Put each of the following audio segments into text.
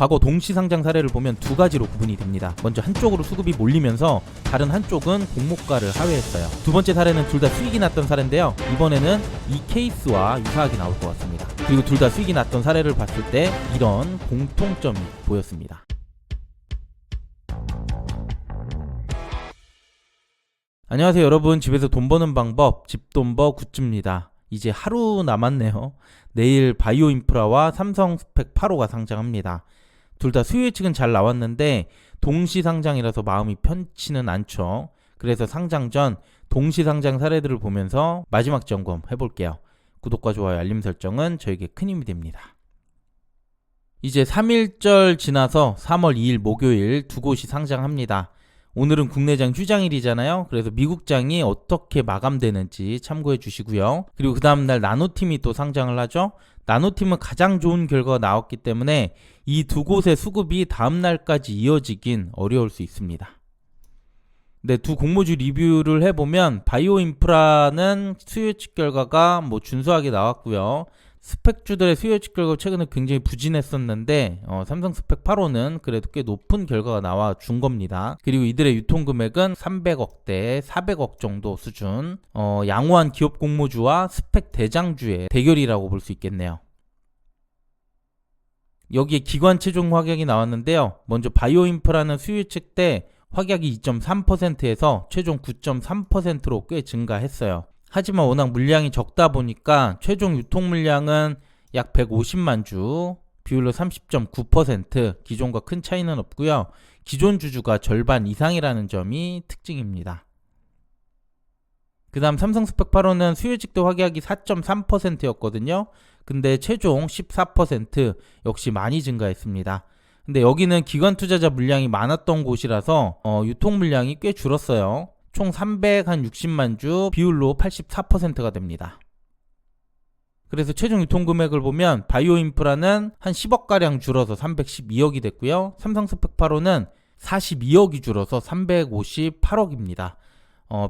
과거 동시 상장 사례를 보면 두 가지로 구분이 됩니다. 먼저 한쪽으로 수급이 몰리면서 다른 한쪽은 공모가를 하회했어요. 두 번째 사례는 둘 다 수익이 났던 사례인데요. 이번에는 이 케이스와 유사하게 나올 것 같습니다. 그리고 둘 다 수익이 났던 사례를 봤을 때 이런 공통점이 보였습니다. 안녕하세요 여러분, 집에서 돈 버는 방법 집돈버 굿즈입니다. 이제 하루 남았네요. 내일 바이오인프라와 삼성스펙 8호가 상장합니다. 둘 다 수요 예측은 잘 나왔는데 동시 상장이라서 마음이 편치는 않죠. 그래서 상장 전 동시 상장 사례들을 보면서 마지막 점검 해볼게요. 구독과 좋아요 알림 설정은 저에게 큰 힘이 됩니다. 이제 3일절 지나서 3월 2일 목요일 두 곳이 상장합니다. 오늘은 국내장 휴장일이잖아요. 그래서 미국장이 어떻게 마감되는지 참고해 주시고요. 그리고 그 다음날 나노팀이 또 상장을 하죠. 나노팀은 가장 좋은 결과가 나왔기 때문에 이 두 곳의 수급이 다음날까지 이어지긴 어려울 수 있습니다. 네, 두 공모주 리뷰를 해보면 바이오인프라는 수요 예측 결과가 준수하게 나왔고요. 스펙주들의 수요 예측 결과가 최근에 굉장히 부진했었는데 삼성 스펙 8호는 그래도 꽤 높은 결과가 나와 준 겁니다. 그리고 이들의 유통금액은 300억대 400억 정도 수준, 양호한 기업 공모주와 스펙 대장주의 대결이라고 볼 수 있겠네요. 여기에 기관 최종 확약이 나왔는데요. 먼저 바이오인프라는 수요 예측 때 확약이 2.3%에서 최종 9.3%로 꽤 증가했어요. 하지만 워낙 물량이 적다 보니까 최종 유통 물량은 약 150만 주, 비율로 30.9%, 기존과 큰 차이는 없고요. 기존 주주가 절반 이상이라는 점이 특징입니다. 그 다음 삼성 스펙 8호는 수요 예측 때 확약이 4.3%였거든요. 근데 최종 14%, 역시 많이 증가했습니다. 근데 여기는 기관 투자자 물량이 많았던 곳이라서 유통 물량이 꽤 줄었어요. 총 360만 주, 비율로 84%가 됩니다. 그래서 최종 유통 금액을 보면 바이오인프라는 한 10억가량 줄어서 312억이 됐고요. 삼성 스펙 8호는 42억이 줄어서 358억입니다.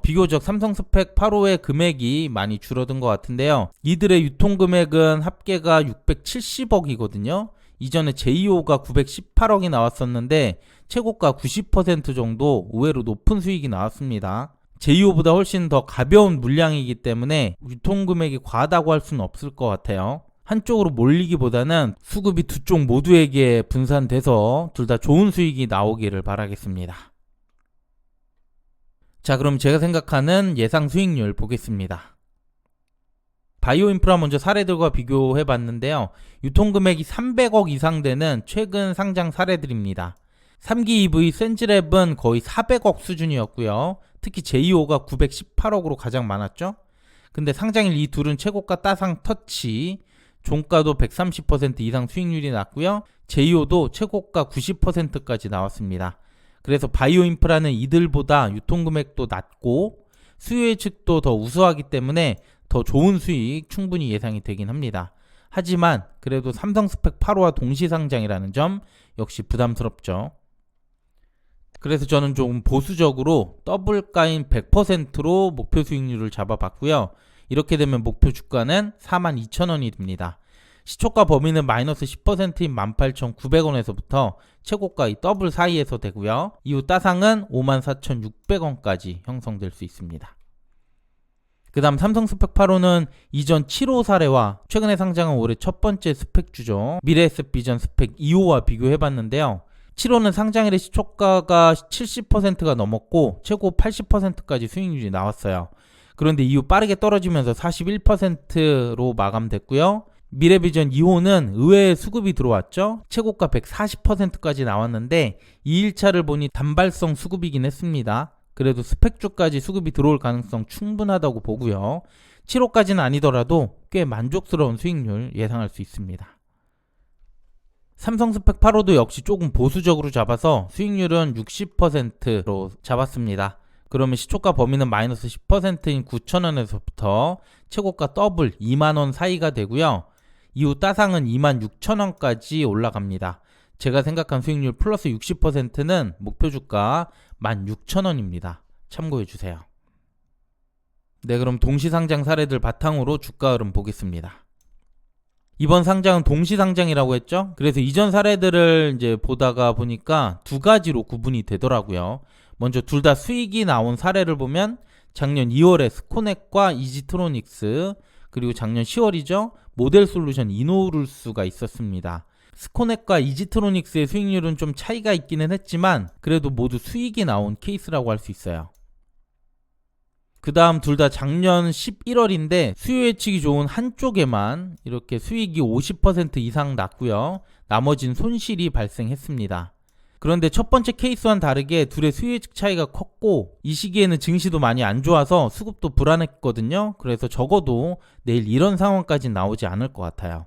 비교적 삼성 스펙 8호의 금액이 많이 줄어든 것 같은데요. 이들의 유통 금액은 합계가 670억이거든요. 이전에 제2호가 918억이 나왔었는데 최고가 90% 정도 의외로 높은 수익이 나왔습니다. 제2호보다 훨씬 더 가벼운 물량이기 때문에 유통 금액이 과하다고 할 수는 없을 것 같아요. 한쪽으로 몰리기보다는 수급이 두 쪽 모두에게 분산돼서 둘 다 좋은 수익이 나오기를 바라겠습니다. 자, 그럼 제가 생각하는 예상 수익률 보겠습니다. 바이오인프라 먼저 사례들과 비교해 봤는데요. 유통금액이 300억 이상 되는 최근 상장 사례들입니다. 3기 EV 센즈랩은 거의 400억 수준이었고요. 특히 제2호가 918억으로 가장 많았죠. 근데 상장일 이 둘은 최고가 따상 터치, 종가도 130% 이상 수익률이 났고요. 제2호도 최고가 90%까지 나왔습니다. 그래서 바이오인프라는 이들보다 유통금액도 낮고 수요 예측도 더 우수하기 때문에 더 좋은 수익 충분히 예상이 되긴 합니다. 하지만 그래도 삼성 스펙 8호와 동시 상장이라는 점 역시 부담스럽죠. 그래서 저는 조금 보수적으로 더블가인 100%로 목표 수익률을 잡아봤고요. 이렇게 되면 목표 주가는 42,000원이 됩니다. 시초가 범위는 마이너스 10%인 18,900원에서부터 최고가 이 더블 사이에서 되고요. 이후 따상은 54,600원까지 형성될 수 있습니다. 그 다음 삼성 스펙 8호는 이전 7호 사례와 최근에 상장한 올해 첫 번째 스펙주죠. 미래에셋비전 스펙 2호와 비교해봤는데요. 7호는 상장일의 시초가가 70%가 넘었고 최고 80%까지 수익률이 나왔어요. 그런데 이후 빠르게 떨어지면서 41%로 마감됐고요. 미래비전 2호는 의외의 수급이 들어왔죠. 최고가 140%까지 나왔는데 2일차를 보니 단발성 수급이긴 했습니다. 그래도 스펙주까지 수급이 들어올 가능성 충분하다고 보고요. 7호까지는 아니더라도 꽤 만족스러운 수익률 예상할 수 있습니다. 삼성 스펙 8호도 역시 조금 보수적으로 잡아서 수익률은 60%로 잡았습니다. 그러면 시초가 범위는 마이너스 10%인 9,000원에서부터 최고가 더블 2만원 사이가 되고요. 이후 따상은 26,000원까지 올라갑니다. 제가 생각한 수익률 플러스 60%는 목표 주가 16,000원입니다. 참고해주세요. 네, 그럼 동시상장 사례들 바탕으로 주가 흐름 보겠습니다. 이번 상장은 동시 상장이라고 했죠. 그래서 이전 사례들을 이제 보다가 보니까 두 가지로 구분이 되더라고요. 먼저 둘 다 수익이 나온 사례를 보면 작년 2월에 스코넥과 이지트로닉스, 그리고 작년 10월이죠. 모델솔루션 이노룰스가 있었습니다. 스코넥과 이지트로닉스의 수익률은 좀 차이가 있기는 했지만 그래도 모두 수익이 나온 케이스라고 할 수 있어요. 그 다음 둘 다 작년 11월인데 수요 예측이 좋은 한쪽에만 이렇게 수익이 50% 이상 났고요. 나머진 손실이 발생했습니다. 그런데 첫 번째 케이스와는 다르게 둘의 수요 예측 차이가 컸고 이 시기에는 증시도 많이 안 좋아서 수급도 불안했거든요. 그래서 적어도 내일 이런 상황까지는 나오지 않을 것 같아요.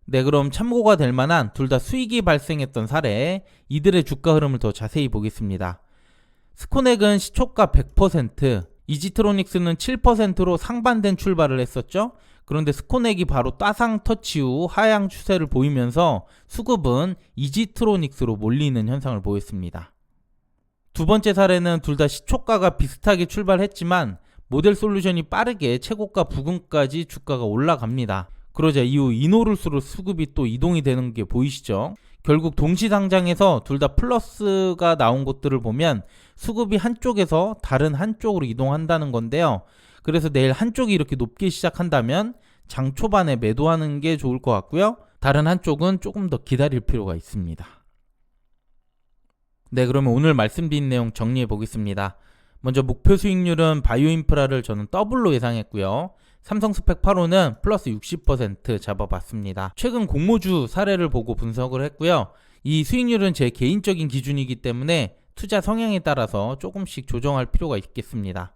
네, 그럼 참고가 될 만한 둘 다 수익이 발생했던 사례, 이들의 주가 흐름을 더 자세히 보겠습니다. 스코넥은 시초가 100%, 이지트로닉스는 7%로 상반된 출발을 했었죠. 그런데 스코넥이 바로 따상 터치 후 하향 추세를 보이면서 수급은 이지트로닉스로 몰리는 현상을 보였습니다. 두 번째 사례는 둘 다 시초가가 비슷하게 출발했지만 모델 솔루션이 빠르게 최고가 부근까지 주가가 올라갑니다. 그러자 이후 이노룰스로 수급이 또 이동이 되는 게 보이시죠? 결국 동시 상장에서 둘 다 플러스가 나온 것들을 보면 수급이 한쪽에서 다른 한쪽으로 이동한다는 건데요. 그래서 내일 한쪽이 이렇게 높게 시작한다면 장 초반에 매도하는 게 좋을 것 같고요. 다른 한쪽은 조금 더 기다릴 필요가 있습니다. 네, 그러면 오늘 말씀드린 내용 정리해 보겠습니다. 먼저 목표 수익률은 바이오 인프라를 저는 더블로 예상했고요. 삼성 스펙 8호는 플러스 60% 잡아봤습니다. 최근 공모주 사례를 보고 분석을 했고요. 이 수익률은 제 개인적인 기준이기 때문에 투자 성향에 따라서 조금씩 조정할 필요가 있겠습니다.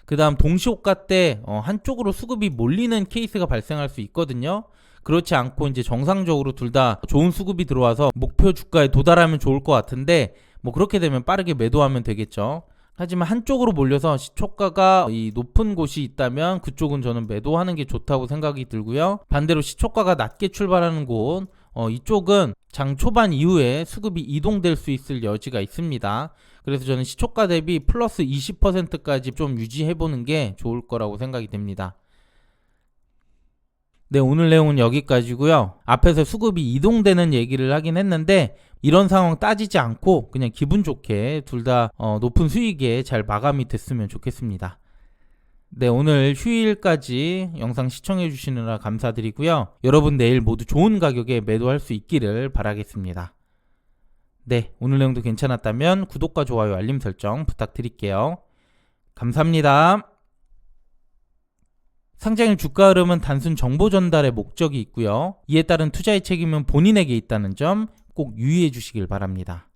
그 다음 동시호가 때 한쪽으로 수급이 몰리는 케이스가 발생할 수 있거든요. 그렇지 않고 이제 정상적으로 둘 다 좋은 수급이 들어와서 목표 주가에 도달하면 좋을 것 같은데 뭐 그렇게 되면 빠르게 매도하면 되겠죠. 하지만 한쪽으로 몰려서 시초가가 이 높은 곳이 있다면 그쪽은 저는 매도하는 게 좋다고 생각이 들고요. 반대로 시초가가 낮게 출발하는 곳, 이쪽은 장 초반 이후에 수급이 이동될 수 있을 여지가 있습니다. 그래서 저는 시초가 대비 플러스 20%까지 좀 유지해보는 게 좋을 거라고 생각이 됩니다. 네, 오늘 내용은 여기까지고요. 앞에서 수급이 이동되는 얘기를 하긴 했는데 이런 상황 따지지 않고 그냥 기분 좋게 둘 다 높은 수익에 잘 마감이 됐으면 좋겠습니다. 네, 오늘 휴일까지 영상 시청해 주시느라 감사드리고요. 여러분 내일 모두 좋은 가격에 매도할 수 있기를 바라겠습니다. 네, 오늘 내용도 괜찮았다면 구독과 좋아요, 알림 설정 부탁드릴게요. 감사합니다. 상장일 주가 흐름은 단순 정보 전달의 목적이 있고요. 이에 따른 투자의 책임은 본인에게 있다는 점 꼭 유의해 주시길 바랍니다.